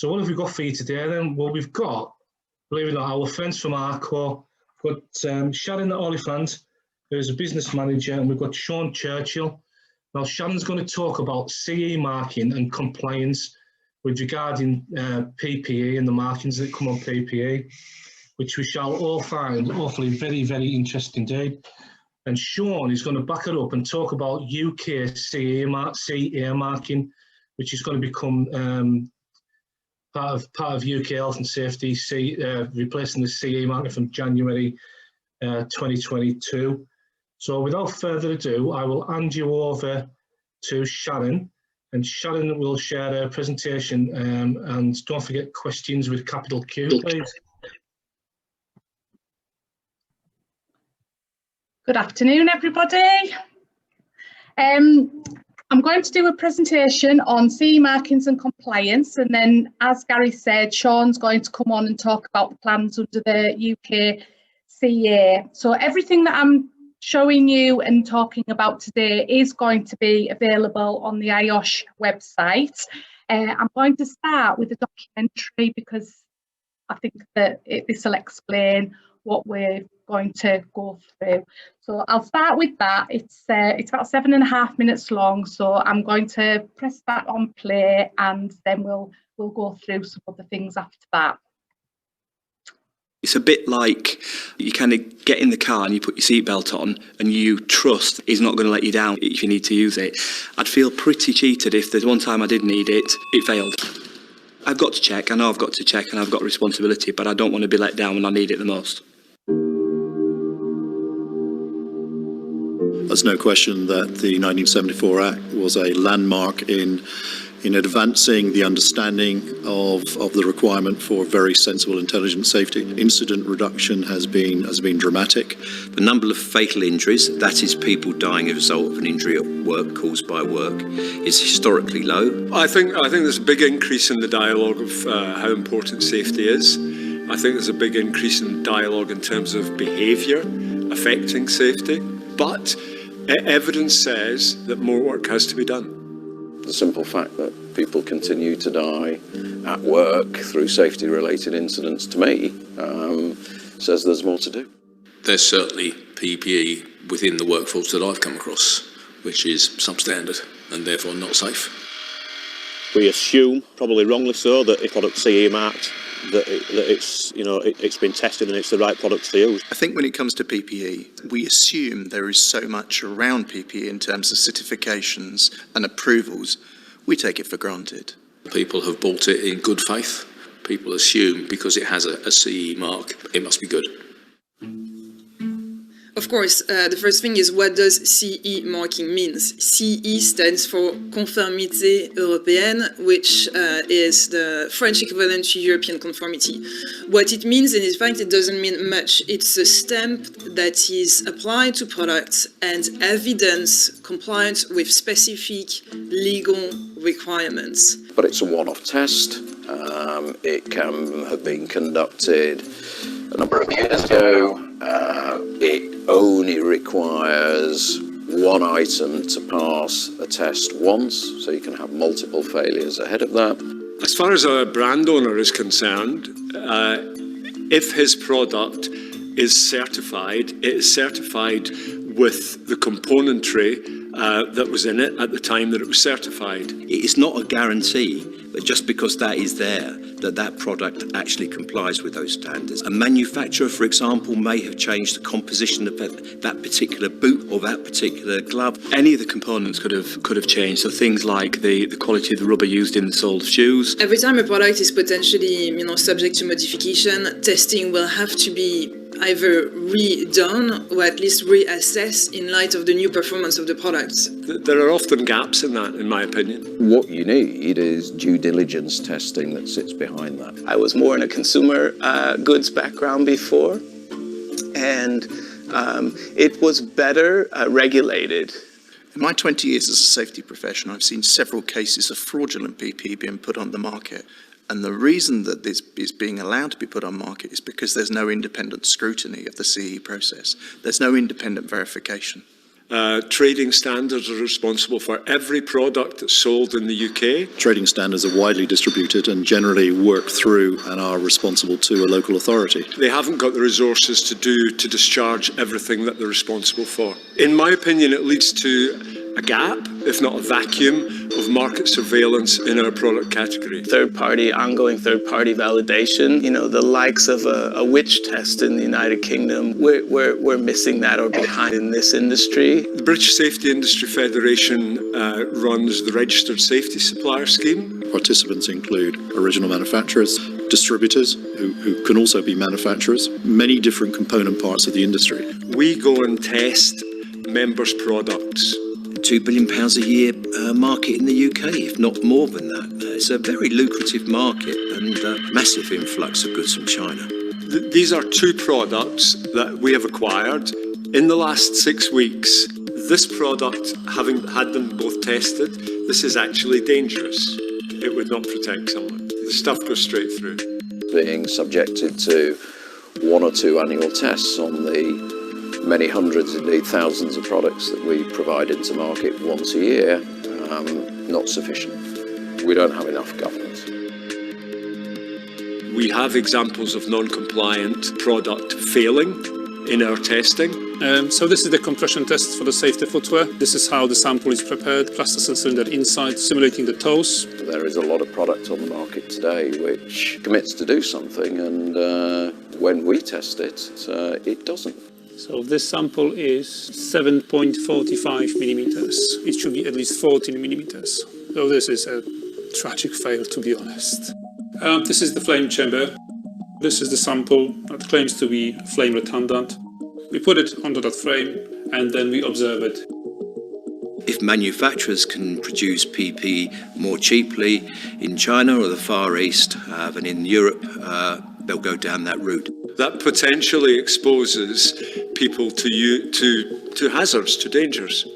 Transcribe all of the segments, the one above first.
So what have we got for you today then? Well, we've got, believe it or not, our friends from Arco. We've got Sharon at Oliphant, who's a business manager, and we've got Sharon Churchill. Now, Sharon's going to talk about CE marking and compliance with regarding PPE and the markings that come on PPE, which we shall all find hopefully very, very interesting indeed. And Sharon is going to back it up and talk about UK CE marking, which is going to become part of UK health and safety, replacing the CE marking from January 2022. So without further ado, I will hand you over to Sharon, and Sharon will share her presentation, and don't forget questions with capital Q, please. Good afternoon, everybody. I'm going to do a presentation on CE markings and compliance, and then, as Gary said, Sean's going to come on and talk about the plans under the UK CA. So everything that I'm showing you and talking about today is going to be available on the IOSH website. I'm going to start with a documentary because I think that this will explain what we're going to go through. So I'll start with that. It's about 7.5 minutes long, so I'm going to press that on play, and then we'll go through some other things after that. It's a bit like you kind of get in the car and you put your seatbelt on and you trust it's not going to let you down if you need to use it. I'd feel pretty cheated if there's one time I did need it, it failed. I've got to check, I know I've got to check and I've got a responsibility, but I don't want to be let down when I need it the most. There's no question that the 1974 Act was a landmark in advancing the understanding of the requirement for very sensible, intelligent safety. Incident reduction has been dramatic. The number of fatal injuries, that is people dying as a result of an injury at work caused by work, is historically low. I think there's a big increase in the dialogue of how important safety is. I think there's a big increase in dialogue in terms of behaviour affecting safety, but evidence says that more work has to be done. The simple fact that people continue to die at work through safety-related incidents, to me, says there's more to do. There's certainly PPE within the workforce that I've come across, which is substandard and therefore not safe. We assume, probably wrongly so, that if product's CE marked, that it's, you know, it's been tested and it's the right product to use. I think when it comes to PPE, we assume there is so much around PPE in terms of certifications and approvals, we take it for granted. People have bought it in good faith. People assume because it has a CE mark, it must be good. Of course, the first thing is, what does CE marking means? CE stands for Conformité Européenne, which is the French equivalent to European conformity. What it means, and in fact it doesn't mean much, it's a stamp that is applied to products and evidence compliance with specific legal requirements. But it's a one-off test. It can have been conducted a number of years ago. It only requires one item to pass a test once, so you can have multiple failures ahead of that. As far as a brand owner is concerned, if his product is certified, it is certified with the componentry that was in it at the time that it was certified. It's not a guarantee that just because that is there, that product actually complies with those standards. A manufacturer, for example, may have changed the composition of that particular boot or that particular glove. Any of the components could have changed. So things like the quality of the rubber used in the sole of shoes. Every time a product is potentially, subject to modification, testing will have to be either redone or at least reassessed in light of the new performance of the products. There are often gaps in that, in my opinion. What you need is due diligence testing that sits behind that. I was more in a consumer goods background before, and it was better regulated. In my 20 years as a safety professional, I've seen several cases of fraudulent PPE being put on the market. And the reason that this is being allowed to be put on market is because there's no independent scrutiny of the CE process. There's no independent verification. Trading standards are responsible for every product that's sold in the UK. Trading standards are widely distributed and generally work through and are responsible to a local authority. They haven't got the resources to discharge everything that they're responsible for. In my opinion, it leads to a gap, if not a vacuum, of market surveillance in our product category. Ongoing third-party validation, the likes of a witch test in the United Kingdom, we're missing that or behind in this industry. The British Safety Industry Federation runs the Registered Safety Supplier Scheme. Participants include original manufacturers, distributors, who can also be manufacturers, many different component parts of the industry. We go and test members' products. £2 billion a year market in the UK, if not more than that. It's a very lucrative market and massive influx of goods from China. These are two products that we have acquired in the last 6 weeks. This product, having had them both tested, this is actually dangerous. It would not protect someone. The stuff goes straight through. Being subjected to 1 or 2 annual tests on the many hundreds, indeed thousands of products that we provide into market once a year, not sufficient. We don't have enough governance. We have examples of non-compliant product failing in our testing. So this is the compression test for the safety footwear. This is how the sample is prepared, clusters and cylinder inside, simulating the toes. There is a lot of product on the market today which commits to do something, and when we test it, it doesn't. So this sample is 7.45 millimeters. It should be at least 14 millimeters. So this is a tragic fail, to be honest. This is the flame chamber. This is the sample that claims to be flame retardant. We put it onto that frame and then we observe it. If manufacturers can produce PPE more cheaply in China or the Far East than in Europe, they'll go down that route. That potentially exposes people to hazards, to dangers.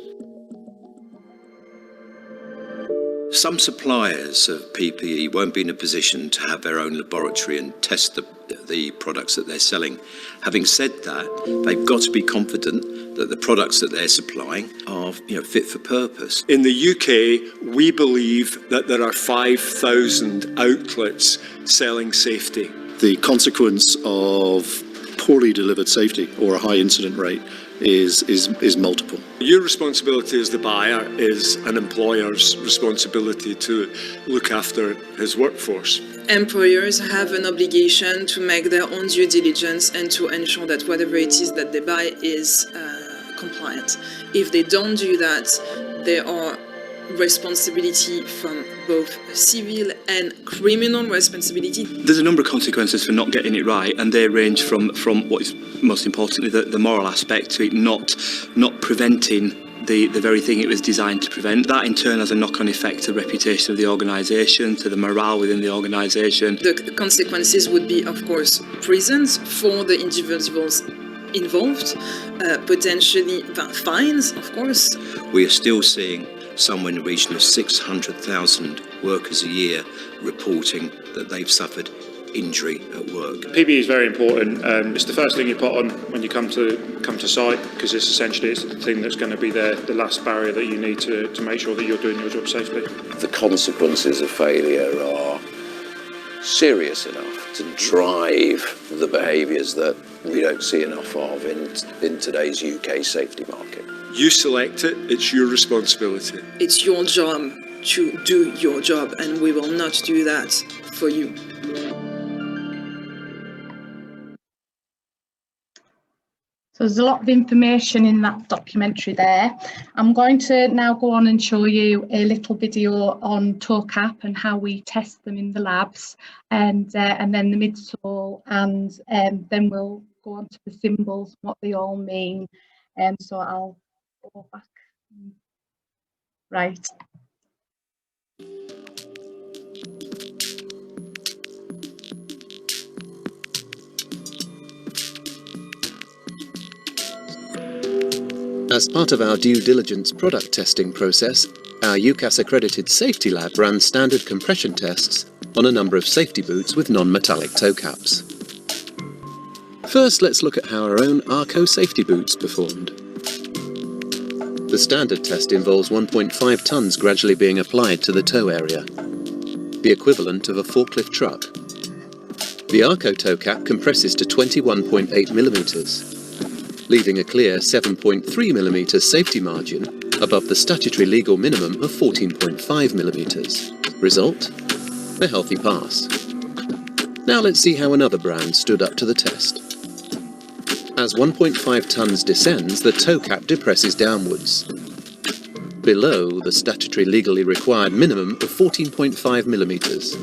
Some suppliers of PPE won't be in a position to have their own laboratory and test the products that they're selling. Having said that, they've got to be confident that the products that they're supplying are fit for purpose. In the UK, we believe that there are 5,000 outlets selling safety. The consequence of poorly delivered safety or a high incident rate is multiple. Your responsibility as the buyer is an employer's responsibility to look after his workforce. Employers have an obligation to make their own due diligence and to ensure that whatever it is that they buy is compliant. If they don't do that, there are responsibility from both civil and criminal responsibility. There's a number of consequences for not getting it right, and they range from what is most importantly the moral aspect to it not preventing the very thing it was designed to prevent. That in turn has a knock-on effect to the reputation of the organisation, to the morale within the organisation. The consequences would be, of course, prisons for the individuals involved, potentially fines, of course. We are still seeing somewhere in the region of 600,000 workers a year reporting that they've suffered injury at work. PPE is very important. It's the first thing you put on when you come to site, because it's the thing that's going to be the last barrier that you need to make sure that you're doing your job safely. The consequences of failure are serious enough to drive the behaviours that we don't see enough of in today's UK safety market. You select it, it's your responsibility. It's your job to do your job, and we will not do that for you. So there's a lot of information in that documentary there. I'm going to now go on and show you a little video on toe cap and how we test them in the labs, and then the midsole, and then we'll go on to the symbols, what they all mean. So I'll go back. Right. As part of our due diligence product testing process, our UCAS accredited safety lab ran standard compression tests on a number of safety boots with non-metallic toe caps. First, let's look at how our own Arco safety boots performed. The standard test involves 1.5 tonnes gradually being applied to the toe area, the equivalent of a forklift truck. The arco toe cap compresses to 21.8 millimetres, leaving a clear 7.3 millimetres safety margin above the statutory legal minimum of 14.5 millimetres. Result? A healthy pass. Now let's see how another brand stood up to the test. As 1.5 tonnes descends, the toe cap depresses downwards, below the statutory legally required minimum of 14.5 millimetres.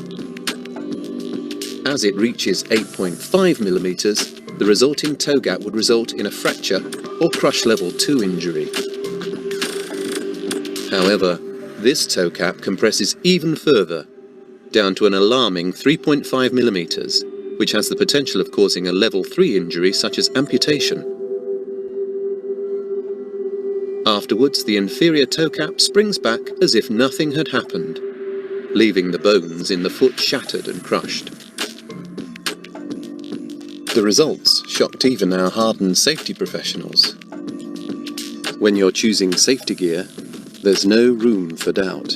As it reaches 8.5 millimetres, the resulting toe gap would result in a fracture or crush level 2 injury. However, this toe cap compresses even further, down to an alarming 3.5 millimetres, which has the potential of causing a level 3 injury such as amputation. Afterwards, the inferior toe cap springs back as if nothing had happened, leaving the bones in the foot shattered and crushed. The results shocked even our hardened safety professionals. When you're choosing safety gear, there's no room for doubt.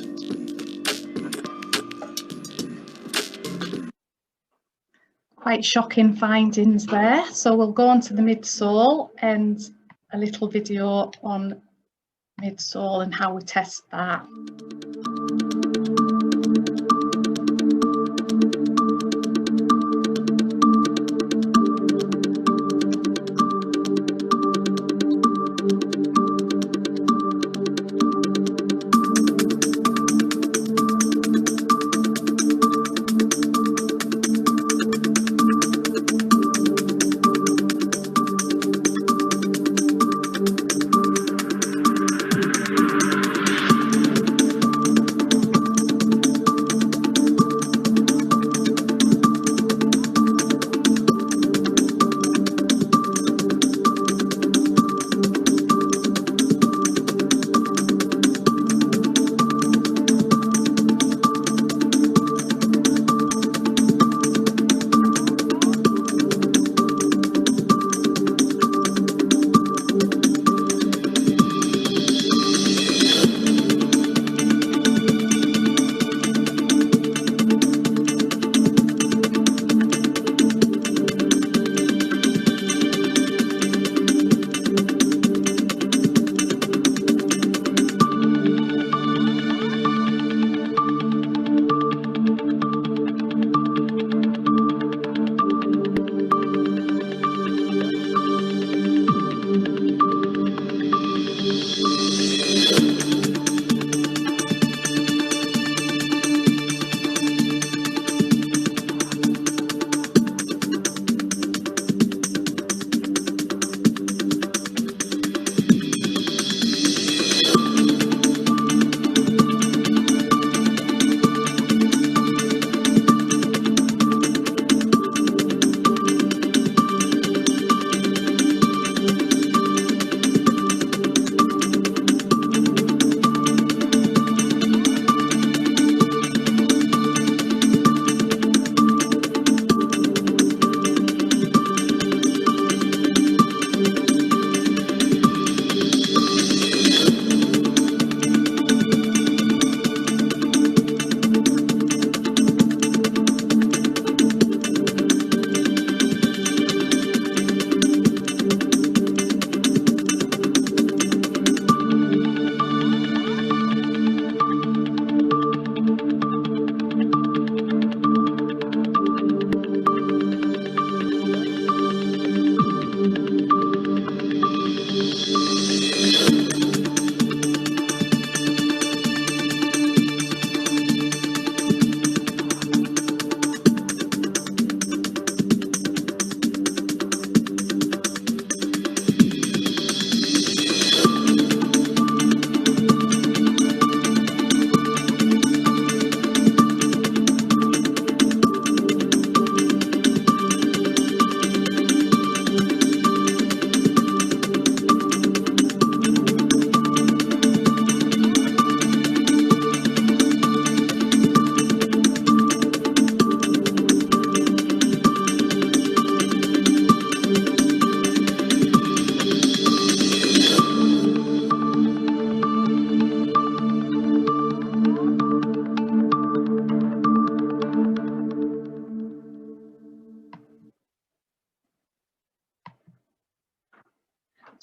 Quite shocking findings there. So we'll go on to the midsole and a little video on midsole and how we test that.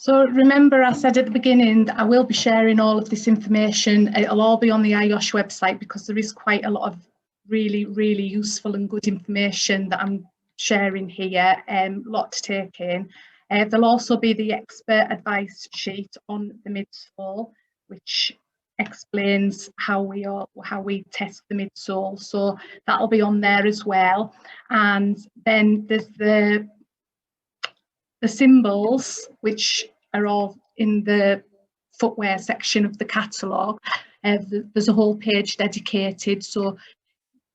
So remember, I said at the beginning that I will be sharing all of this information. It'll all be on the IOSH website because there is quite a lot of really, really useful and good information that I'm sharing here, a lot to take in. There'll also be the expert advice sheet on the midsole, which explains how we test the midsole. So that'll be on there as well. And then there's the symbols, which are all in the footwear section of the catalogue. There's a whole page dedicated, so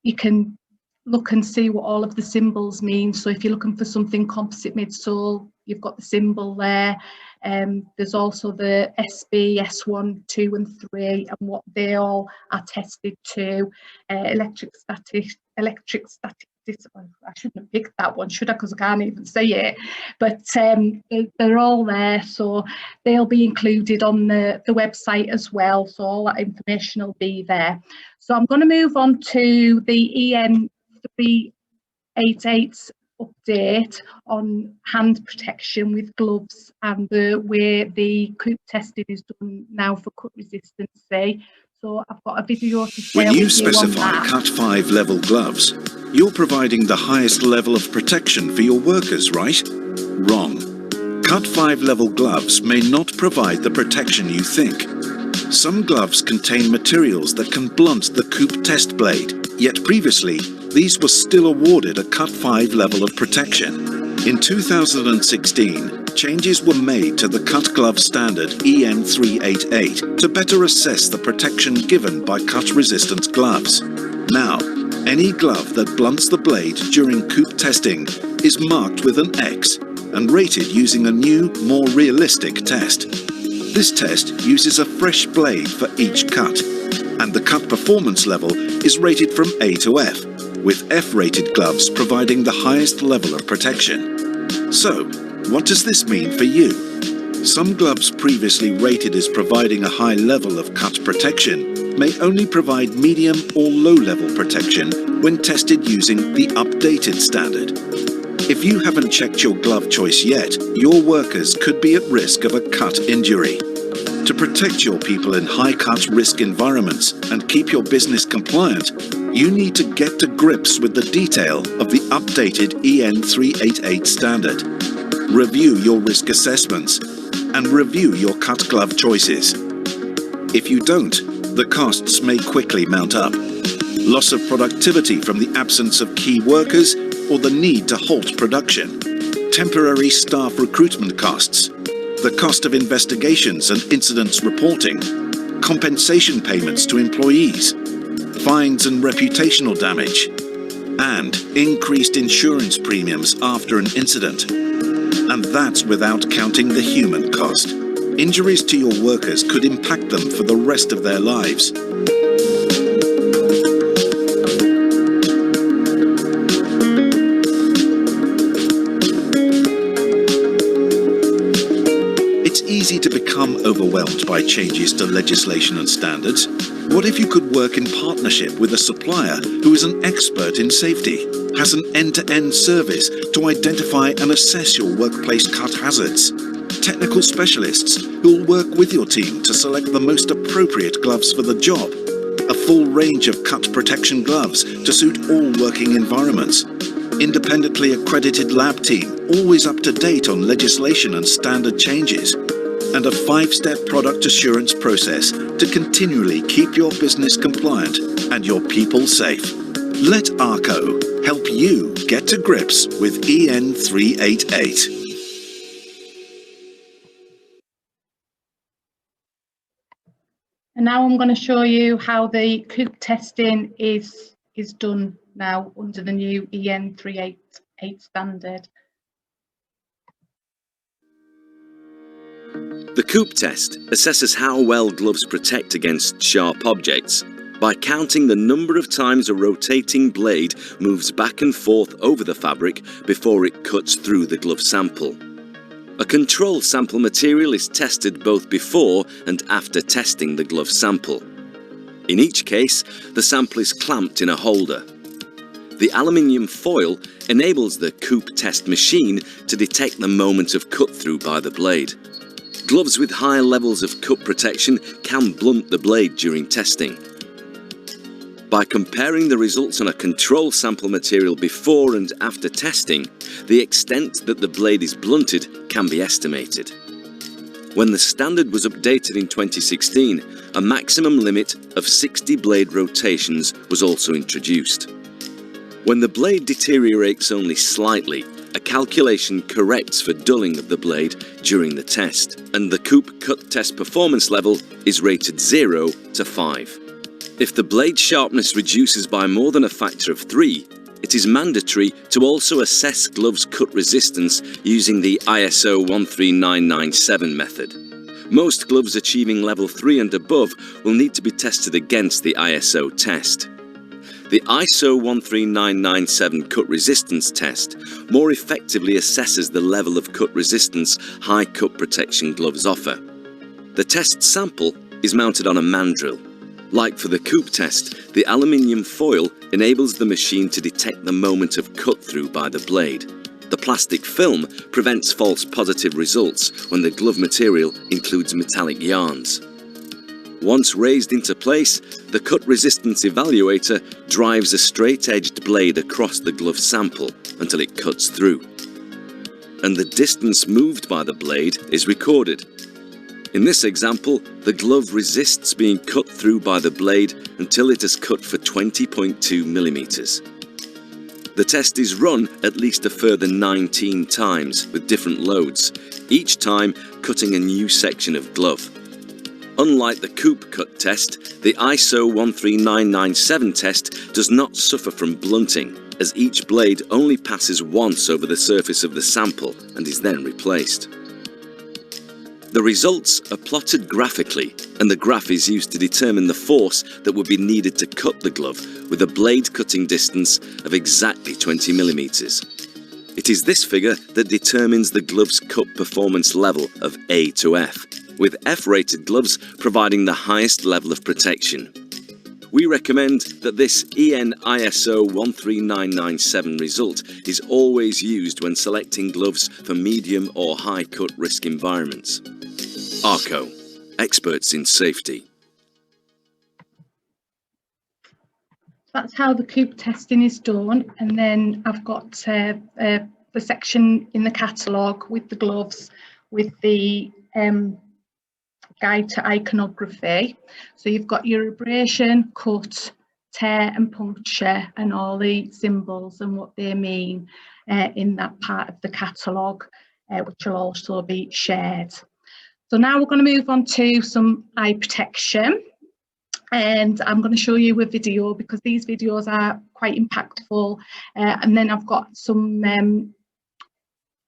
you can look and see what all of the symbols mean. So if you're looking for something composite midsole, you've got the symbol there. There's also the SB, S1, 2 and 3 and what they all are tested to. Electrostatic, I shouldn't have picked that one, should I? Because I can't even say it. But they're all there, so they'll be included on the website as well. So all that information will be there. So I'm going to move on to the EN 388 update on hand protection with gloves and the way the coop testing is done now for cut resistance. So I've got a video to share with you. When you on specify that. Cut 5 level gloves, you're providing the highest level of protection for your workers, right? Wrong. Cut 5 level gloves may not provide the protection you think. Some gloves contain materials that can blunt the coop test blade, yet previously these were still awarded a Cut 5 level of protection. In 2016, changes were made to the cut glove standard EN 388 to better assess the protection given by cut-resistant gloves. Now, any glove that blunts the blade during coop testing is marked with an X and rated using a new, more realistic test. This test uses a fresh blade for each cut, and the cut performance level is rated from A to F, with F-rated gloves providing the highest level of protection. So, what does this mean for you? Some gloves previously rated as providing a high level of cut protection may only provide medium or low-level protection when tested using the updated standard. If you haven't checked your glove choice yet, your workers could be at risk of a cut injury. To protect your people in high-cut risk environments and keep your business compliant, you need to get to grips with the detail of the updated EN 388 standard. Review your risk assessments and review your cut glove choices. If you don't, the costs may quickly mount up. Loss of productivity from the absence of key workers or the need to halt production. Temporary staff recruitment costs. The cost of investigations and incidents reporting. Compensation payments to employees. Fines and reputational damage. And increased insurance premiums after an incident. And that's without counting the human cost. Injuries to your workers could impact them for the rest of their lives. It's easy to become overwhelmed by changes to legislation and standards. What if you could work in partnership with a supplier who is an expert in safety, has an end-to-end service to identify and assess your workplace cut hazards, technical specialists who will work with your team to select the most appropriate gloves for the job, a full range of cut protection gloves to suit all working environments, independently accredited lab team always up to date on legislation and standard changes, and a 5-step product assurance process to continually keep your business compliant and your people safe. Let ARCO help you get to grips with EN 388. And now I'm going to show you how the coop testing is done now under the new EN 388 standard. The coop test assesses how well gloves protect against sharp objects by counting the number of times a rotating blade moves back and forth over the fabric before it cuts through the glove sample. A control sample material is tested both before and after testing the glove sample. In each case, the sample is clamped in a holder. The aluminium foil enables the coop test machine to detect the moment of cut through by the blade. Gloves with high levels of cut protection can blunt the blade during testing. By comparing the results on a control sample material before and after testing, the extent that the blade is blunted can be estimated. When the standard was updated in 2016, a maximum limit of 60 blade rotations was also introduced. When the blade deteriorates only slightly, a calculation corrects for dulling of the blade during the test, and the coupe cut test performance level is rated 0 to 5. If the blade sharpness reduces by more than a factor of 3, it is mandatory to also assess gloves cut resistance using the ISO 13997 method. Most gloves achieving level 3 and above will need to be tested against the ISO test. The ISO 13997 cut resistance test more effectively assesses the level of cut resistance high cut protection gloves offer. The test sample is mounted on a mandrel. Like for the coupe test, the aluminium foil enables the machine to detect the moment of cut through by the blade. The plastic film prevents false positive results when the glove material includes metallic yarns. Once raised into place, the cut resistance evaluator drives a straight-edged blade across the glove sample until it cuts through. And the distance moved by the blade is recorded. In this example, the glove resists being cut through by the blade until it has cut for 20.2 millimeters. The test is run at least a further 19 times with different loads, each time cutting a new section of glove. Unlike the coupe cut test, the ISO 13997 test does not suffer from blunting, as each blade only passes once over the surface of the sample and is then replaced. The results are plotted graphically, and the graph is used to determine the force that would be needed to cut the glove with a blade cutting distance of exactly 20 millimeters. It is this figure that determines the glove's cut performance level of A to F, with F-rated gloves providing the highest level of protection. We recommend that this EN ISO 13997 result is always used when selecting gloves for medium or high cut risk environments. Arco, experts in safety. That's how the coupe testing is done, and then I've got the section in the catalogue with the gloves with the guide to iconography. So you've got your abrasion, cut, tear and puncture and all the symbols and what they mean in that part of the catalogue, which will also be shared. So now we're going to move on to some eye protection, and I'm going to show you a video because these videos are quite impactful, and then I've got some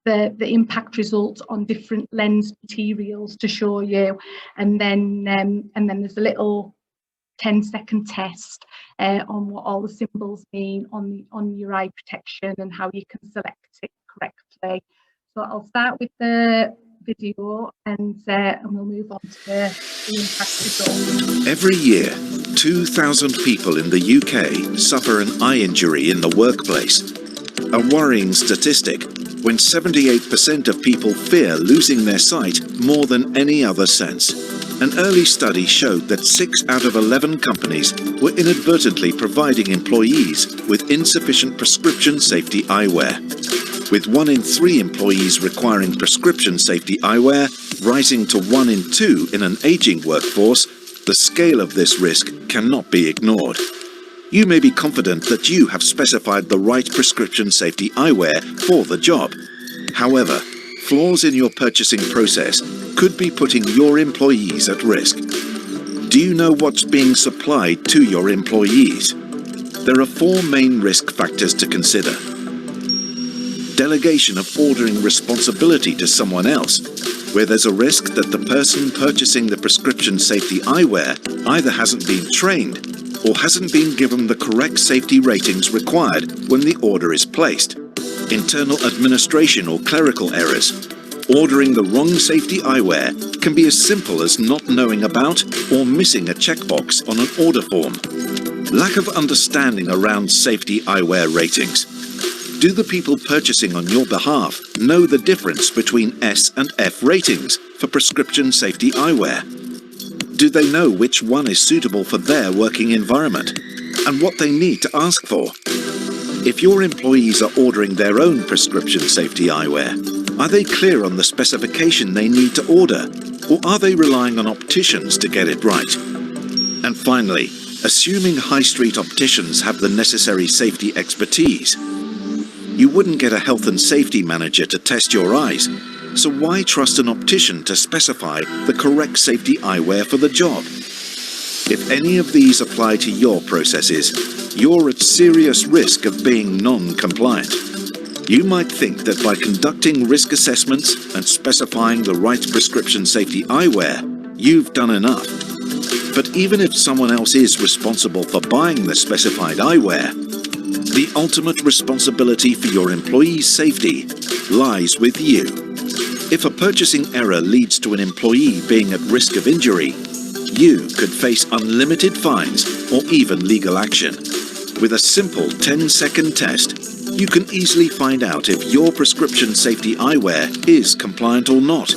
the impact results on different lens materials to show you, and then there's a little 10-second test on what all the symbols mean on your eye protection and how you can select it correctly. So I'll start with the video and we'll move on to the impact results. Every year, 2,000 people in the UK suffer an eye injury in the workplace. A worrying statistic when 78% of people fear losing their sight more than any other sense. An early study showed that 6 out of 11 companies were inadvertently providing employees with insufficient prescription safety eyewear. With 1 in 3 employees requiring prescription safety eyewear rising to 1 in 2 in an aging workforce, the scale of this risk cannot be ignored. You may be confident that you have specified the right prescription safety eyewear for the job. However, flaws in your purchasing process could be putting your employees at risk. Do you know what's being supplied to your employees? There are 4 main risk factors to consider. Delegation of ordering responsibility to someone else, where there's a risk that the person purchasing the prescription safety eyewear either hasn't been trained or hasn't been given the correct safety ratings required when the order is placed. Internal administration or clerical errors. Ordering the wrong safety eyewear can be as simple as not knowing about or missing a checkbox on an order form. Lack of understanding around safety eyewear ratings. Do the people purchasing on your behalf know the difference between S and F ratings for prescription safety eyewear? Do they know which one is suitable for their working environment and what they need to ask for? If your employees are ordering their own prescription safety eyewear, are they clear on the specification they need to order, or are they relying on opticians to get it right? And finally, assuming high street opticians have the necessary safety expertise, you wouldn't get a health and safety manager to test your eyes, so why trust an optician to specify the correct safety eyewear for the job? If any of these apply to your processes, you're at serious risk of being non-compliant. You might think that by conducting risk assessments and specifying the right prescription safety eyewear, you've done enough. But even if someone else is responsible for buying the specified eyewear, the ultimate responsibility for your employees' safety lies with you. If a purchasing error leads to an employee being at risk of injury, you could face unlimited fines or even legal action. With a simple 10-second test, you can easily find out if your prescription safety eyewear is compliant or not.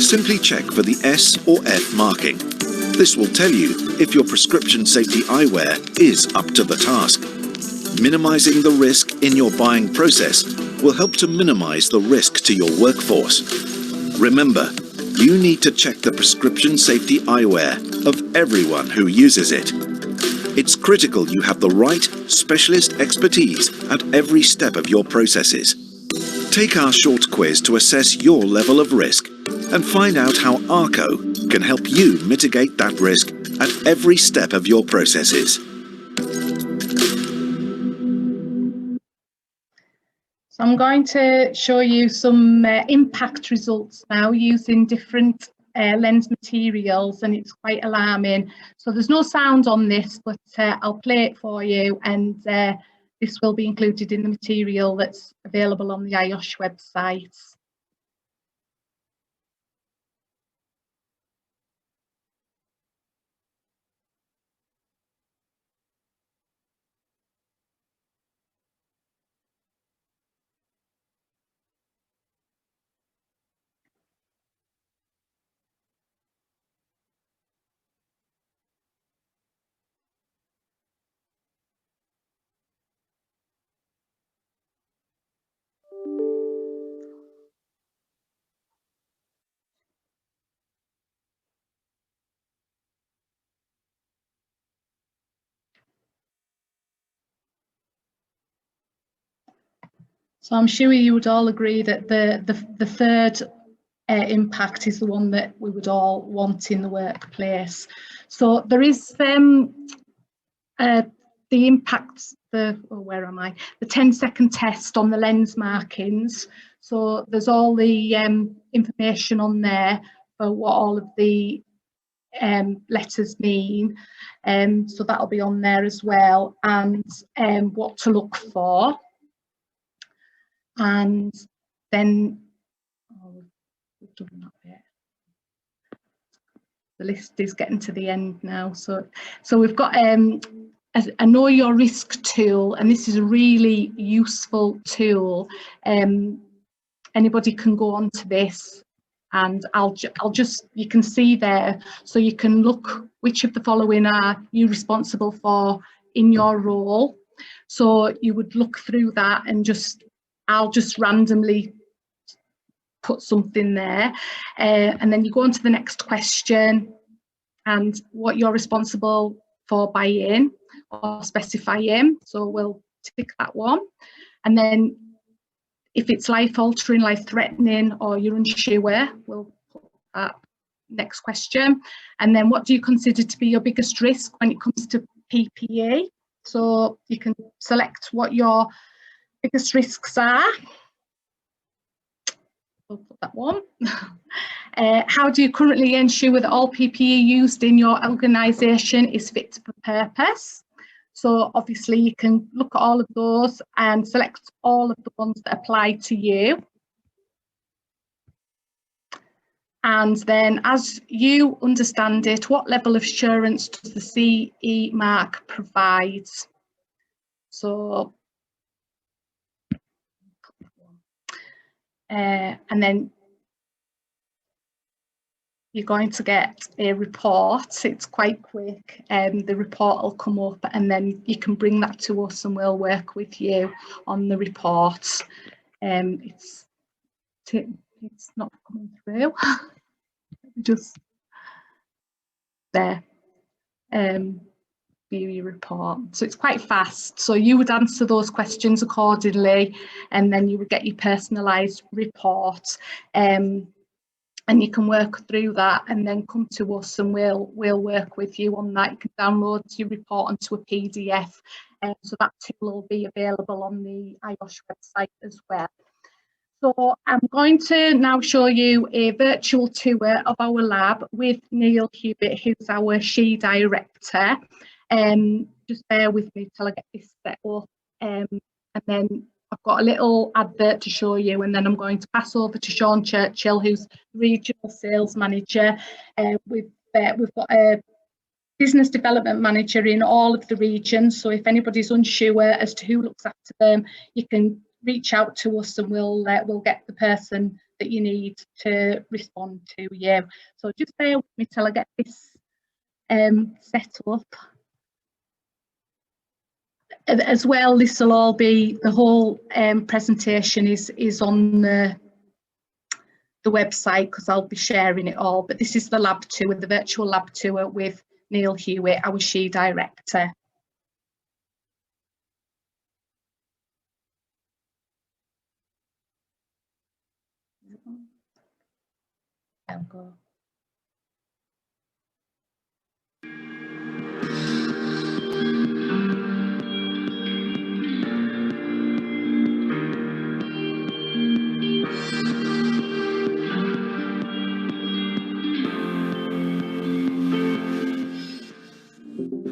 Simply check for the S or F marking. This will tell you if your prescription safety eyewear is up to the task. Minimizing the risk in your buying process will help to minimize the risk to your workforce. Remember, you need to check the prescription safety eyewear of everyone who uses it. It's critical you have the right specialist expertise at every step of your processes. Take our short quiz to assess your level of risk and find out how ARCO can help you mitigate that risk at every step of your processes. So I'm going to show you some impact results now using different lens materials, and it's quite alarming. So there's no sound on this, but I'll play it for you, and this will be included in the material that's available on the IOSH website. So I'm sure you would all agree that the third impact is the one that we would all want in the workplace. So there is the impact, where am I? The 10-second test on the lens markings. So there's all the information on there for what all of the letters mean. So that'll be on there as well, and what to look for. And then we've done that bit. The list is getting to the end now. So we've got a know your risk tool, and this is a really useful tool. Anybody can go onto this, and I'll just, you can see there, so you can look which of the following are you responsible for in your role. So you would look through that and I'll just randomly put something there, and then you go on to the next question and what you're responsible for buying or specifying. So we'll tick that one, and then if it's life-altering, life-threatening, or you're unsure, we'll put that next question. And then what do you consider to be your biggest risk when it comes to PPE? So you can select what your biggest risks are. We'll put that one. How do you currently ensure that all PPE used in your organisation is fit for purpose? So obviously you can look at all of those and select all of the ones that apply to you. And then, as you understand it, what level of assurance does the CE mark provide? So, and then you're going to get a report. It's quite quick. The report will come up and then you can bring that to us and we'll work with you on the report. It's not coming through. Just there. View your report. So it's quite fast. So you would answer those questions accordingly and then you would get your personalised report. And you can work through that and then come to us and we'll work with you on that. You can download your report onto a PDF. So that tool will be available on the IOSH website as well. So I'm going to now show you a virtual tour of our lab with Neil Hewitt, who's our SHE director. Just bear with me till I get this set up. And then I've got a little advert to show you, and then I'm going to pass over to Sharon Churchill, who's regional sales manager. We've got a business development manager in all of the regions. So if anybody's unsure as to who looks after them, you can reach out to us and we'll get the person that you need to respond to you. So just bear with me till I get this set up. As well, this will all be, the whole presentation is on the website because I'll be sharing it all. But this is the lab tour, the virtual lab tour with Neil Hewitt, our SHE director. I'll go.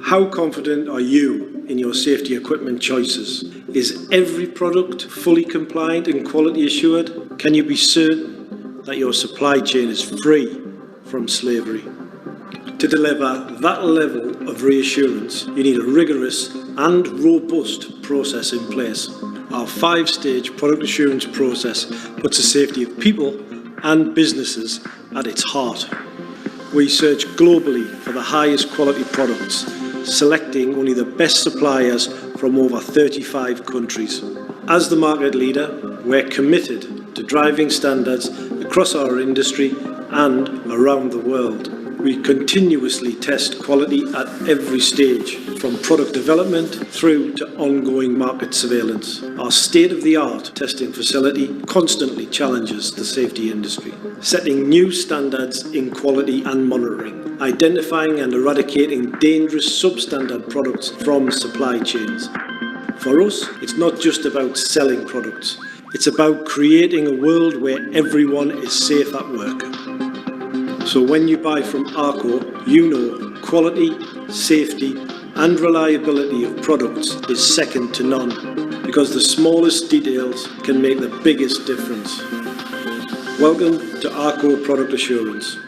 How confident are you in your safety equipment choices? Is every product fully compliant and quality assured? Can you be certain that your supply chain is free from slavery? To deliver that level of reassurance, you need a rigorous and robust process in place. Our 5-stage product assurance process puts the safety of people and businesses at its heart. We search globally for the highest quality products, selecting only the best suppliers from over 35 countries. As the market leader, we're committed to driving standards across our industry and around the world. We continuously test quality at every stage, from product development through to ongoing market surveillance. Our state-of-the-art testing facility constantly challenges the safety industry, setting new standards in quality and monitoring, identifying and eradicating dangerous substandard products from supply chains. For us, it's not just about selling products, it's about creating a world where everyone is safe at work. So when you buy from Arco, you know quality, safety and reliability of products is second to none, because the smallest details can make the biggest difference. Welcome to Arco Product Assurance.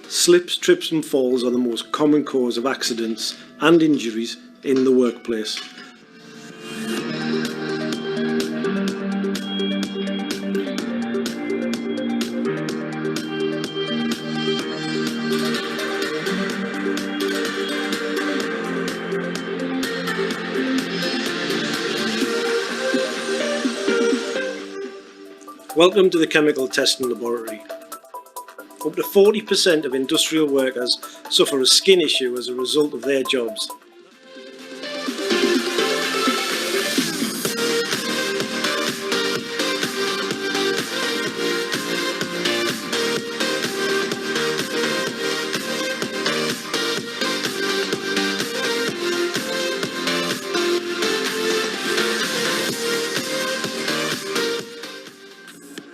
Slips, trips and falls are the most common cause of accidents and injuries in the workplace. Welcome to the Chemical Testing Laboratory. Up to 40% of industrial workers suffer a skin issue as a result of their jobs.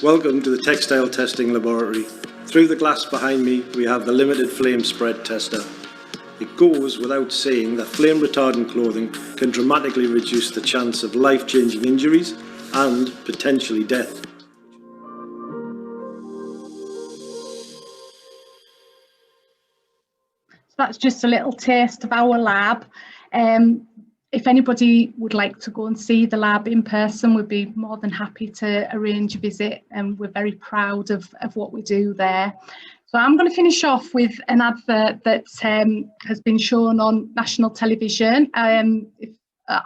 Welcome to the Textile Testing Laboratory. Through the glass behind me, we have the limited flame spread tester. It goes without saying that flame retardant clothing can dramatically reduce the chance of life-changing injuries and potentially death. So that's just a little taste of our lab. If anybody would like to go and see the lab in person, we'd be more than happy to arrange a visit, and we're very proud of what we do there. So I'm going to finish off with an advert that has been shown on national television. I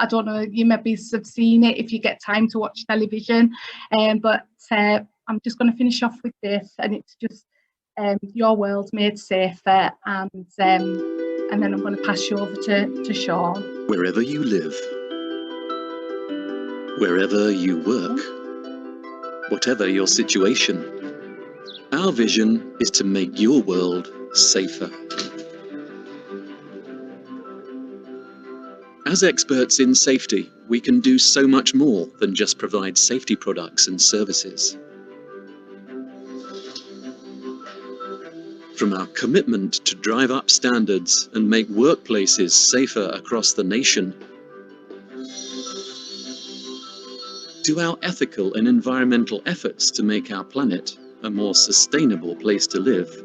don't know, you maybe have seen it if you get time to watch television, but I'm just going to finish off with this, and it's just your world made safer, and then I'm going to pass you over to Sharon. Wherever you live, wherever you work, whatever your situation, our vision is to make your world safer. As experts in safety, we can do so much more than just provide safety products and services. From our commitment to drive up standards and make workplaces safer across the nation, to our ethical and environmental efforts to make our planet a more sustainable place to live,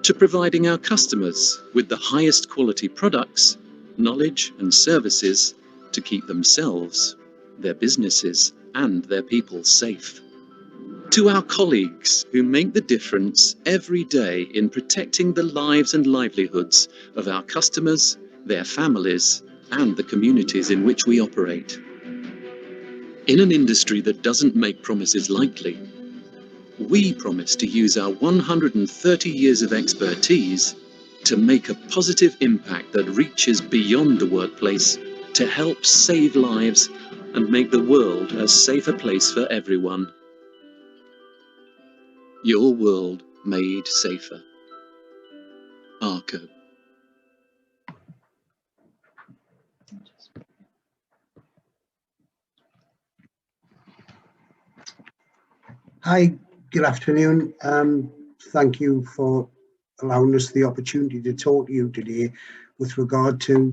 to providing our customers with the highest quality products, knowledge and services to keep themselves, their businesses and their people safe. To our colleagues who make the difference every day in protecting the lives and livelihoods of our customers, their families, and the communities in which we operate. In an industry that doesn't make promises lightly, we promise to use our 130 years of expertise to make a positive impact that reaches beyond the workplace to help save lives and make the world a safer place for everyone. Your world made safer. Arco. Hi, good afternoon. Thank you for allowing us the opportunity to talk to you today with regard to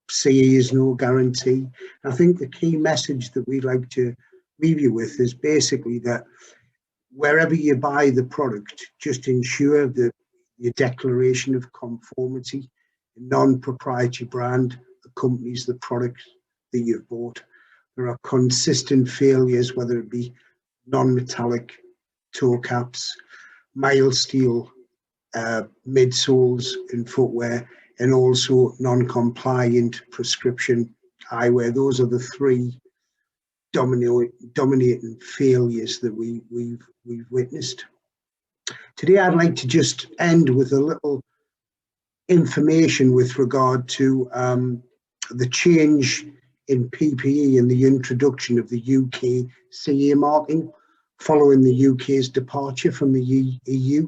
CE is no guarantee. I think the key message that we'd like to leave you with is basically that wherever you buy the product, just ensure that your declaration of conformity, a non-proprietary brand accompanies the product that you've bought. There are consistent failures, whether it be non-metallic toe caps, mild steel midsoles in footwear, and also non-compliant prescription eyewear. Those are the three dominating failures that we've witnessed. Today I'd like to just end with a little information with regard to the change in PPE and the introduction of the UK CE marking following the UK's departure from the EU.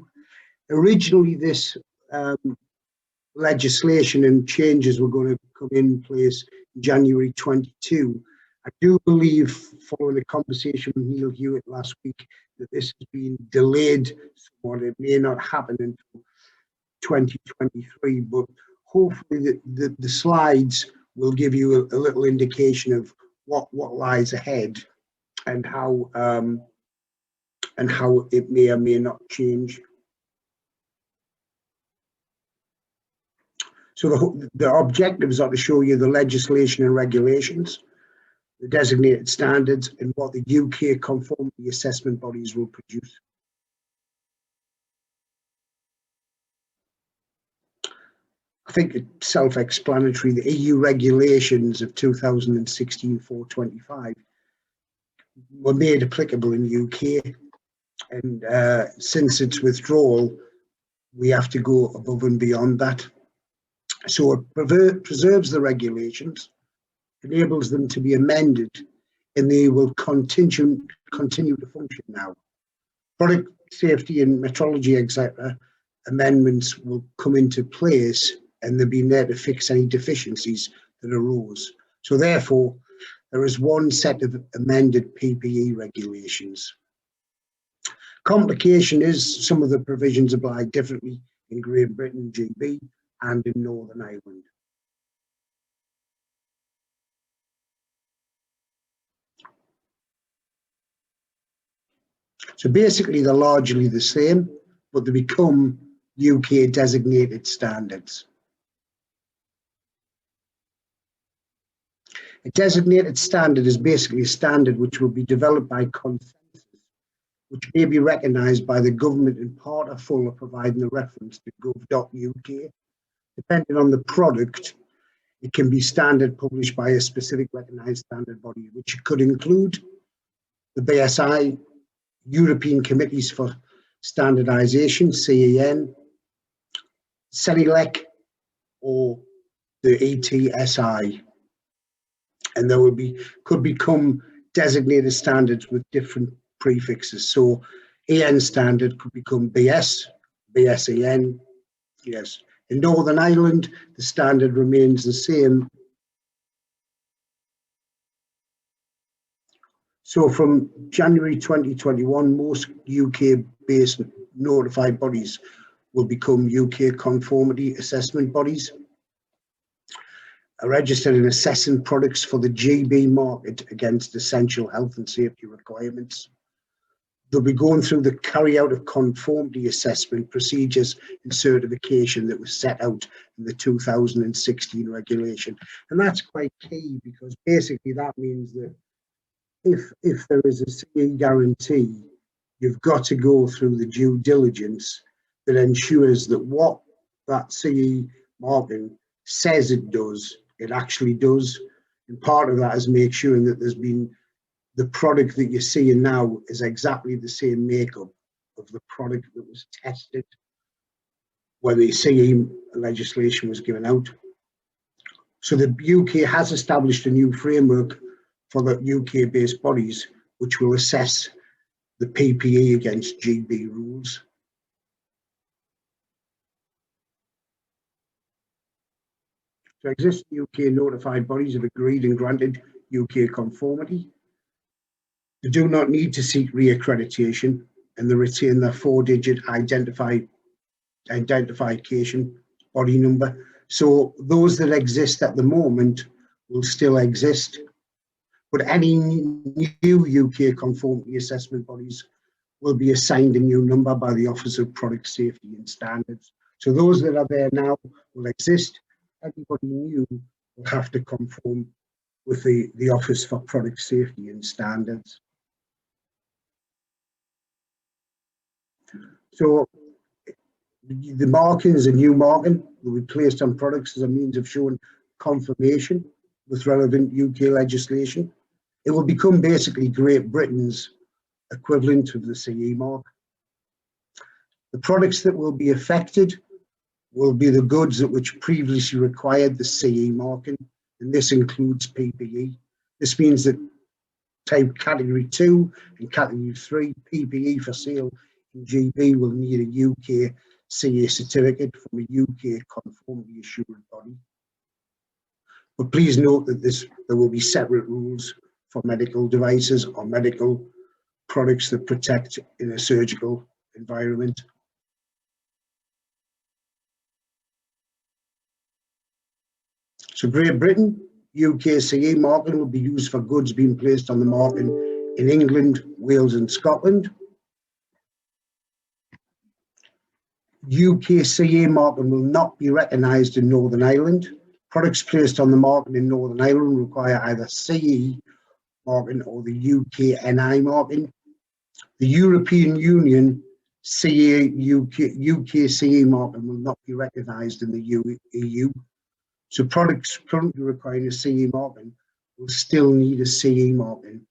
Originally this legislation and changes were going to come in place in January 22. I do believe, following a conversation with Neil Hewitt last week, that this has been delayed somewhat. It may not happen until 2023, but hopefully the slides will give you a little indication of what lies ahead and how it may or may not change. So the objectives are to show you the legislation and regulations, the designated standards, and what the UK conformity assessment bodies will produce. I think it's self-explanatory. The EU regulations of 2016-425 were made applicable in the UK, and since its withdrawal, we have to go above and beyond that. So it preserves the regulations, enables them to be amended, and they will continue to function now. Product safety and metrology, etc., amendments will come into place, and they'll be there to fix any deficiencies that arose. So therefore, there is one set of amended PPE regulations. Complication is some of the provisions apply differently in Great Britain, GB, and in Northern Ireland. So basically they're largely the same, but they become UK designated standards. A designated standard is basically a standard which will be developed by consensus, which may be recognised by the government in part or full of providing a reference to gov.uk. Depending on the product, it can be standard published by a specific recognised standard body, which could include the BSI, European Committees for Standardisation, CEN, CELILEC, or the ETSI. And there could become designated standards with different prefixes. So EN standard could become BS, BSEN, yes. In Northern Ireland, the standard remains the same. So from January 2021, most UK-based notified bodies will become UK conformity assessment bodies, are registered in assessing products for the GB market against essential health and safety requirements. They'll be going through the carry out of conformity assessment procedures and certification that was set out in the 2016 regulation. And that's quite key, because basically that means that if there is a CE guarantee, you've got to go through the due diligence that ensures that what that CE marking says it does, it actually does. And part of that is make sure that there's been the product that you're seeing now is exactly the same makeup of the product that was tested when the CE legislation was given out. So the UK has established a new framework for the UK-based bodies, which will assess the PPE against GB rules. So existing UK notified bodies have agreed and granted UK conformity. They do not need to seek re-accreditation, and they retain their 4-digit identification body number. So those that exist at the moment will still exist, but any new UK conformity assessment bodies will be assigned a new number by the Office of Product Safety and Standards. So those that are there now will exist. Anybody new will have to conform with the Office for Product Safety and Standards. So the markings, a new marking, will be placed on products as a means of showing confirmation with relevant UK legislation. It will become basically Great Britain's equivalent of the CE mark. The products that will be affected will be the goods that which previously required the CE marking, and this includes PPE. This means that type category 2 and category 3 PPE for sale in GB will need a UK CE certificate from a UK conformity assured body. But please note that there will be separate rules for medical devices or medical products that protect in a surgical environment. So Great Britain, UK CE marking will be used for goods being placed on the market in England, Wales and Scotland. UK CE marking will not be recognised in Northern Ireland. Products placed on the market in Northern Ireland require either CE marking or the UK NI marking. The European Union UK CE marking will not be recognised in the EU. So products currently requiring a CE marking will still need a CE marking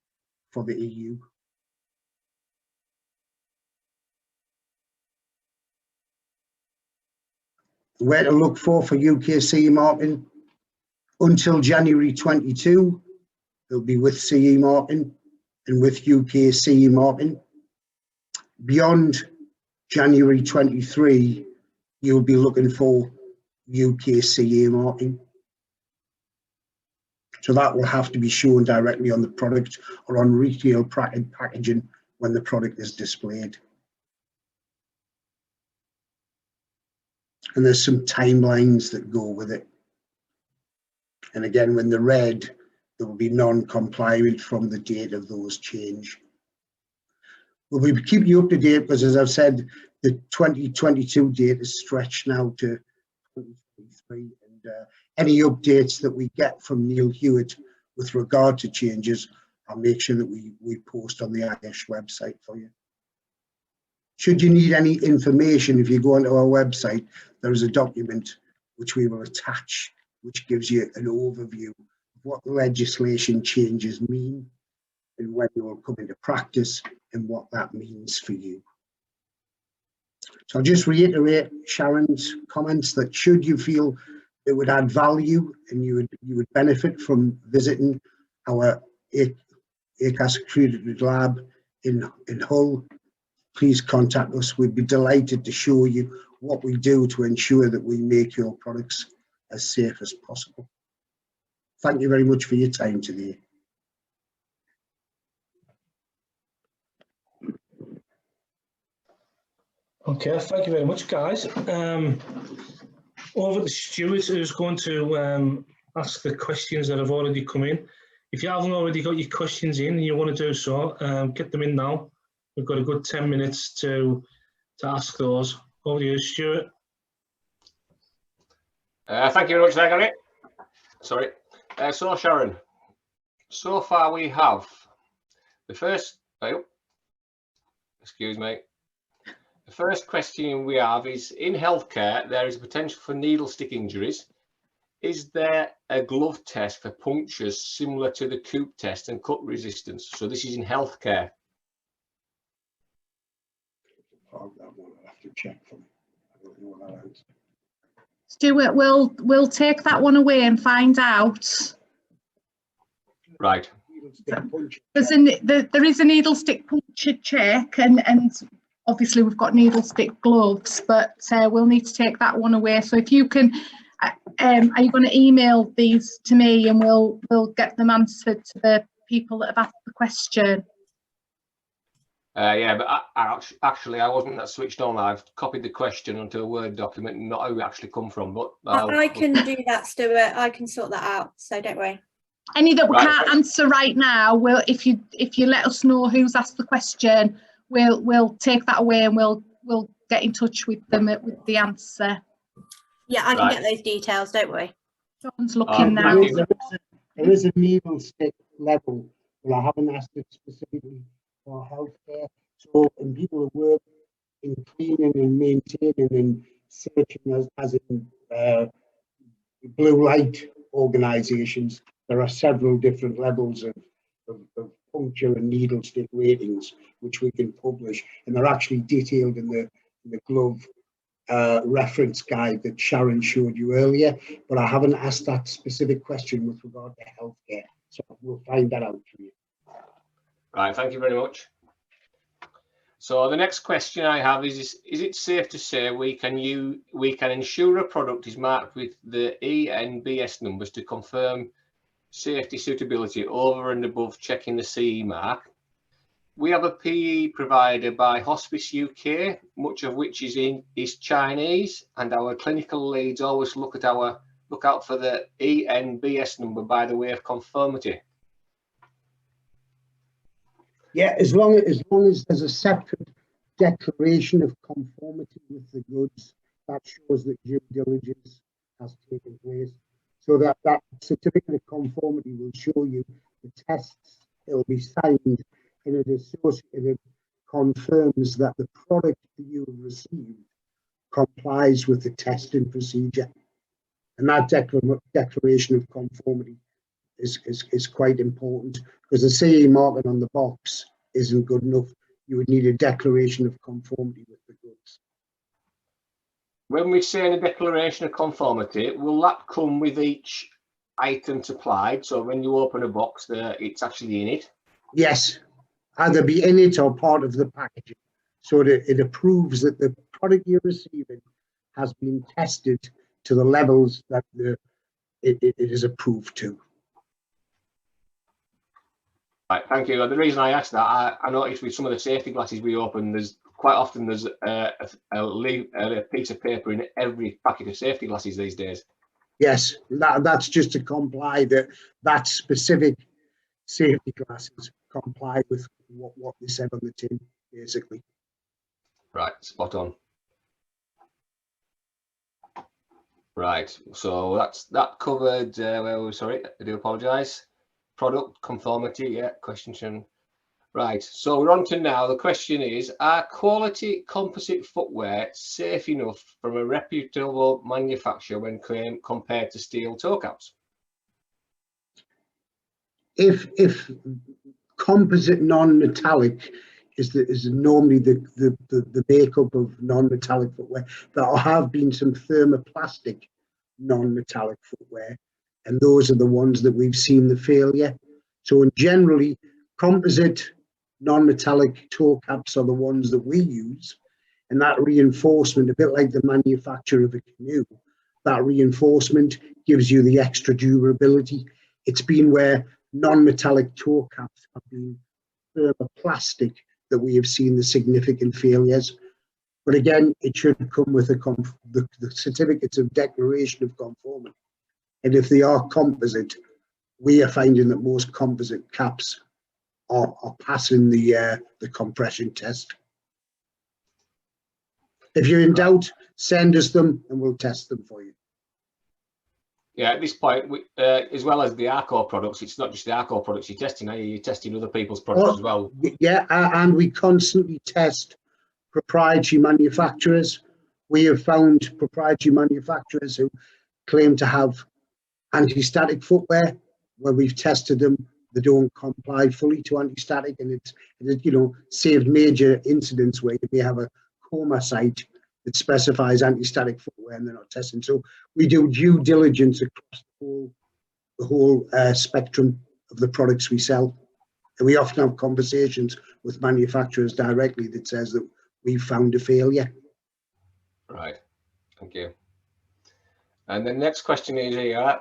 for the EU. Where to look for UK CE marking? Until January 22, they'll be with CE marking and with UK CE marking. Beyond January 23, you'll be looking for UK CE marking. So that will have to be shown directly on the product or on retail packaging when the product is displayed. And there's some timelines that go with it. And again, when they're red, there will be non-compliant from the date of those change. We'll be keeping you up to date because, as I've said, the 2022 date is stretched now to 2023. And any updates that we get from Neil Hewitt with regard to changes, I'll make sure that we post on the IOSH website for you. Should you need any information, if you go onto our website, there is a document which we will attach, which gives you an overview of what the legislation changes mean and when they will come into practice and what that means for you. So I'll just reiterate Sharon's comments that should you feel it would add value and you would benefit from visiting our ACAS accredited lab in Hull, please contact us. We'd be delighted to show you what we do to ensure that we make your products as safe as possible. Thank you very much for your time today. Okay, thank you very much, guys. Over to Stuart, who's going to ask the questions that have already come in. If you haven't already got your questions in and you want to do so, get them in now. We've got a good 10 minutes to ask those. Over to you, Stuart. Thank you very much, there, Gary. Sorry. So, Sharon, so far we have the first, excuse me. The first question we have is, in healthcare, there is a potential for needle stick injuries. Is there a glove test for punctures similar to the Coop test and cut resistance? So this is in healthcare. I'll have to check for me. I don't know what that is. Stuart, we'll take that one away and find out. Right. There is a needle stick puncture check, and obviously we've got needle stick gloves, but we'll need to take that one away. So if you can, are you going to email these to me and we'll get them answered to the people that have asked the question? Yeah, but I wasn't that switched on. I've copied the question onto a Word document, not how it actually come from. But I can do that, Stuart. I can sort that out. So don't worry. Any that we can't answer right now, if you let us know who's asked the question, we'll take that away and we'll get in touch with them with the answer. Yeah, I can get those details. Don't worry. John's looking now. There is a needle stick level, but I haven't asked it specifically for healthcare. So, and people who work in cleaning and maintaining and searching, as in blue light organisations, there are several different levels of puncture and needle stick ratings which we can publish, and they're actually detailed in the glove reference guide that Sharon showed you earlier. But I haven't asked that specific question with regard to healthcare, so we'll find that out for you. Right, thank you very much. So the next question I have is it safe to say we can ensure a product is marked with the ENBS numbers to confirm safety suitability over and above checking the CE mark? We have a PE provider by Hospice UK, much of which is Chinese, and our clinical leads always look out for the ENBS number by the way of conformity. Yeah, as long as there's a separate declaration of conformity with the goods, that shows that due diligence has taken place. So that certificate of conformity will show you the tests. It will be signed, and it confirms that the product that you have received complies with the testing procedure. And that declaration of conformity is quite important, because the CE marking on the box isn't good enough. You would need a declaration of conformity with the goods. When we say a declaration of conformity, will that come with each item supplied? So when you open a box, it's actually in it? Yes, either be in it or part of the packaging. So it approves that the product you're receiving has been tested to the levels that it is approved to. Right, thank you. The reason I asked that, I noticed with some of the safety glasses we open, there's quite often there's a piece of paper in every packet of safety glasses these days. Yes, that's just to comply that specific safety glasses comply with what they said on the tin, basically. Right, spot on. Right, so that covered. Sorry, I do apologise. Product conformity, yeah, question. Right, so we're on to now. The question is: are quality composite footwear safe enough from a reputable manufacturer when compared to steel toe caps? If composite non-metallic is normally the makeup of non-metallic footwear, there have been some thermoplastic non-metallic footwear, and those are the ones that we've seen the failure. So generally, composite non-metallic toe caps are the ones that we use, and that reinforcement, a bit like the manufacture of a canoe, that reinforcement gives you the extra durability. It's been where non-metallic toe caps have been thermoplastic that we have seen the significant failures. But again, it should come with the certificates of declaration of conformity. And if they are composite, we are finding that most composite caps are passing the compression test. If you're in doubt, send us them and we'll test them for you. Yeah, at this point, as well as the arco products, it's not just the arco products you're testing, are you? You're testing other people's products as well. Yeah, and we constantly test proprietary manufacturers. We have found proprietary manufacturers who claim to have anti-static footwear. When we've tested them, they don't comply fully to anti-static, and it's saved major incidents where you may have a coma site that specifies anti-static footwear and they're not testing. So we do due diligence across the whole spectrum of the products we sell. And we often have conversations with manufacturers directly that says that we've found a failure. Right, thank you. And the next question is here,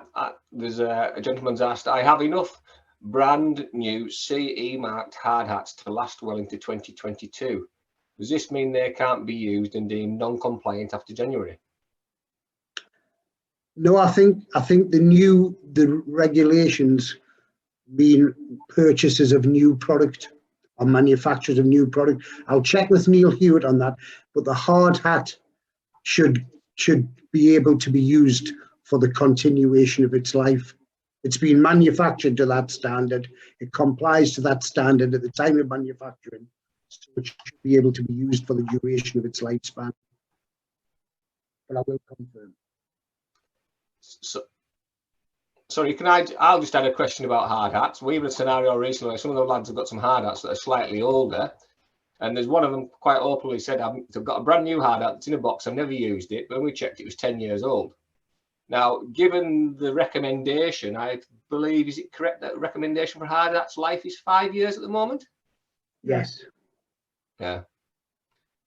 there's a gentleman's asked, I have enough brand new CE marked hard hats to last well into 2022. Does this mean they can't be used and deemed non-compliant after January? No, I think the regulations mean purchases of new product or manufacturers of new product. I'll check with Neil Hewitt on that, but the hard hat should be able to be used for the continuation of its life. It's been manufactured to that standard. It complies to that standard at the time of manufacturing. So it should be able to be used for the duration of its lifespan. But I will confirm. So, sorry, I'll just add a question about hard hats. We had a scenario recently where some of the lads have got some hard hats that are slightly older, and there's one of them quite openly said, I've got a brand new hard hat, it's in a box, I've never used it, but when we checked it was 10 years old. Now, given the recommendation, I believe, is it correct that the recommendation for hard hats life is 5 years at the moment? Yes. Yeah.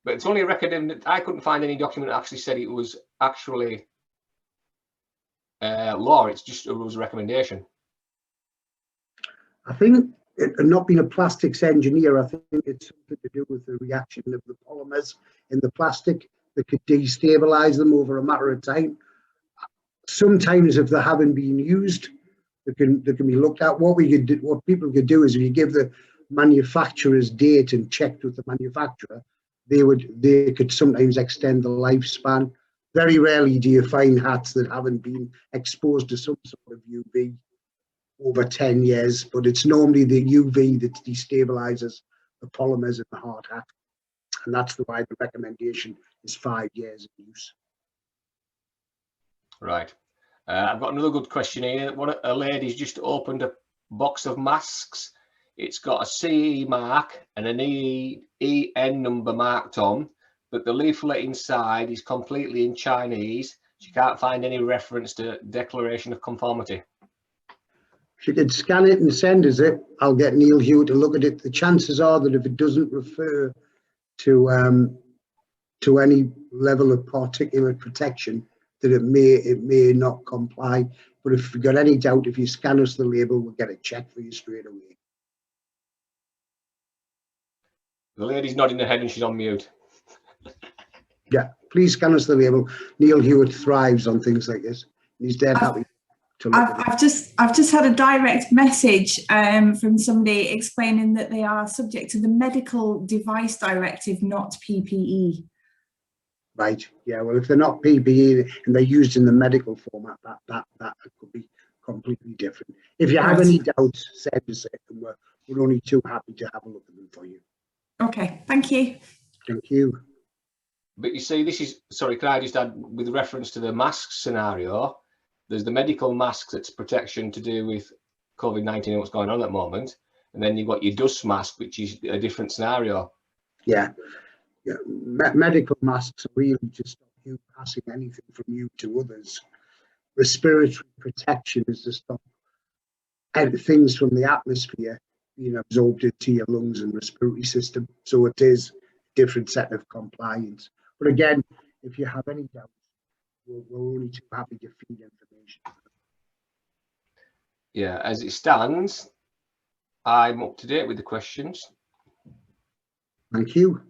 But it's only a recommendation. I couldn't find any document that actually said it was actually law. It's just it was a recommendation. I think, not being a plastics engineer, I think it's something to do with the reaction of the polymers in the plastic that could destabilize them over a matter of time. Sometimes, if they haven't been used, they can be looked at. What people could do is, if you give the manufacturer's date and checked with the manufacturer, they could sometimes extend the lifespan. Very rarely do you find hats that haven't been exposed to some sort of UV over 10 years, but it's normally the UV that destabilizes the polymers in the hard hat, and that's why the recommendation is 5 years of use. Right. I've got another good question here. A lady's just opened a box of masks. It's got a CE mark and an EN number marked on, but the leaflet inside is completely in Chinese. She can't find any reference to declaration of conformity. If you could scan it and send us it, I'll get Neil Hewitt to look at it. The chances are that if it doesn't refer to any level of particulate protection, that it may not comply. But if you've got any doubt, if you scan us the label, we'll get it checked for you straight away. The lady's nodding her head and she's on mute. Yeah, please scan us the label. Neil Hewitt thrives on things like this. He's dead happy to look at it. I've just had a direct message from somebody explaining that they are subject to the Medical Device Directive, not PPE. Right. Yeah. Well, if they're not PPE and they're used in the medical format, that could be completely different. If you have any doubts, send us it, and we're only too happy to have a look at them for you. Okay. Thank you. Thank you. But you see, this is, sorry, can I just add, with reference to the mask scenario, there's the medical mask that's protection to do with COVID-19 and what's going on at the moment. And then you've got your dust mask, which is a different scenario. Yeah. Yeah. Medical masks are really to stop you passing anything from you to others. Respiratory protection is to stop things from the atmosphere being absorbed into your lungs and respiratory system. So it is a different set of compliance. But again, if you have any doubts, we're only too happy to feed information. Yeah, as it stands, I'm up to date with the questions. Thank you.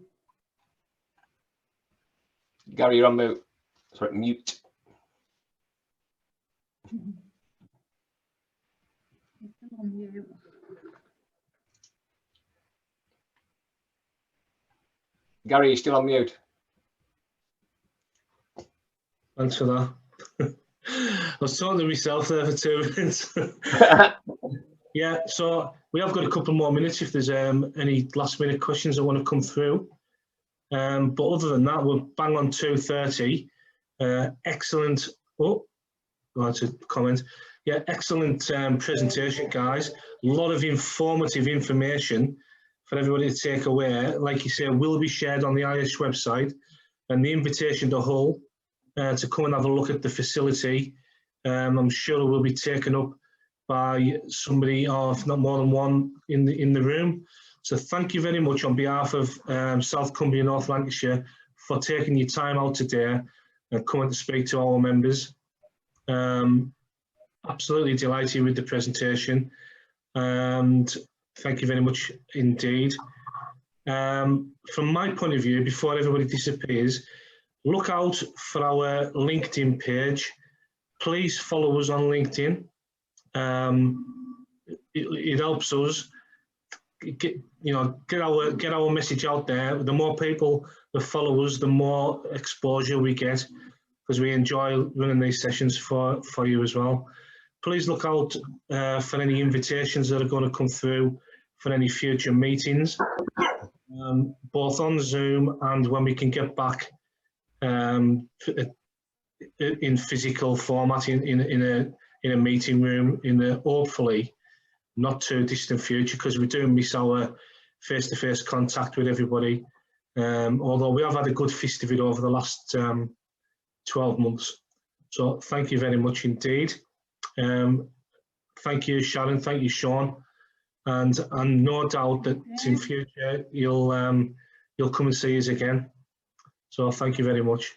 Gary, you're on mute. Sorry, mute. Gary, you're still on mute. Thanks for that. I was talking to myself there for 2 minutes. Yeah, so we have got a couple more minutes if there's any last minute questions that want to come through. But other than that, we're bang on 2:30. Excellent. Oh, that's a comment. Yeah, excellent presentation, guys. A lot of informative information for everybody to take away. Like you say, will be shared on the IOSH website, and the invitation to Hull to come and have a look at the facility. I'm sure it will be taken up by somebody, or if not more than one, in the room. So thank you very much on behalf of South Cumbria, North Lancashire, for taking your time out today and coming to speak to our members. Absolutely delighted with the presentation, and thank you very much indeed. From my point of view, before everybody disappears, look out for our LinkedIn page. Please follow us on LinkedIn. It helps us get our message out there. The more people that follow us, the more exposure we get, because we enjoy running these sessions for you as well. Please look out for any invitations that are going to come through for any future meetings, both on Zoom and when we can get back in physical format in a meeting room in the hopefully not too distant future, because we do miss our face-to-face contact with everybody. Although we have had a good fist of it over the last 12 months. So thank you very much indeed. Thank you, Sharon. Thank you, Sean. And no doubt that in future you'll come and see us again. So thank you very much.